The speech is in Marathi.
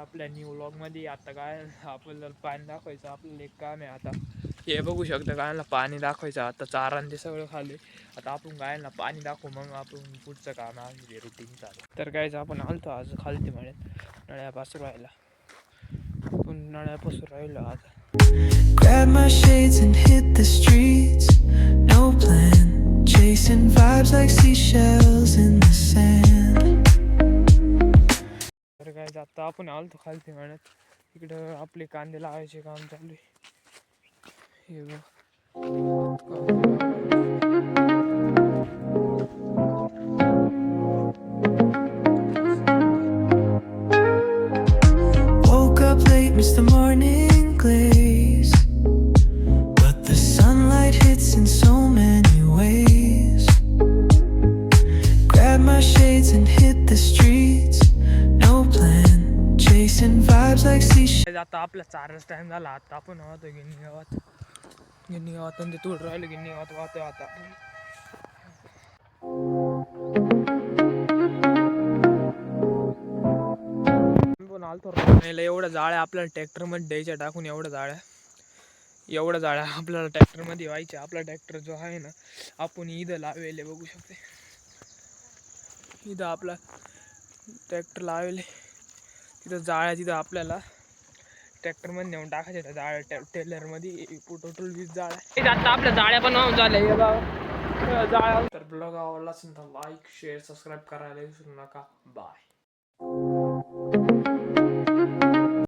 आपल्या न्यू व्लॉगमध्ये. आता काय आपल्याला पाणी दाखवायचं, आपल्याला एक काम आहे. आता हे बघू शकतं गायला पाणी दाखवायचं. आता चारण ते सगळं खाल्ले. आता आपण गायला पाणी दाखवू, मग आपण पुढचं काम आहे रुटीन चालू. तर गायचं आपण आलतो आज खालती म्हणत नळ्यापासून राहिला, आपण नळ्यापासून राहिलो आज. Grab my shades and hit the streets. No plan, chasing vibes like seashells in the sand. तर काय आता आपण आलतो खालती म्हणत. इकडं आपले कांदे लावायचे काम चालू आहे. हे बघ Woke up late, missed the morning glaze, but the sunlight hits in so many ways. Grab my shades and hit the streets. No plan, chasing vibes like seashells. आता आपला चारच टाइम झाला. आता आपण वाहतो गिन्नी गावात. गिन्नी गावात ते तोड राहिलं. गिन्नी गावात वाहतोय आता. पण आलतो एवढ्या जाळ्या आपल्याला ट्रॅक्टरमध्ये द्यायच्या टाकून. एवढ्या जाळ्या आपल्याला ट्रॅक्टरमध्ये व्हायच्या. आपला ट्रॅक्टर जो आहे ना, आपण इथं लावेले बघू शकते. इथं आपला ट्रॅक्टर लावेले, तिथं जाळ्या, तिथं आपल्याला ट्रॅक्टरमध्ये नेऊन टाकायच्या त्या जाळ्या. टेलरमध्ये टोटल 20 जाळ्या. आता आपल्या जाळ्या पण वाहून झाल्या जाळ्या. तर ब्लॉग आवडला असेल तर लाईक शेअर सबस्क्राईब करायला विसरू नका. बाय.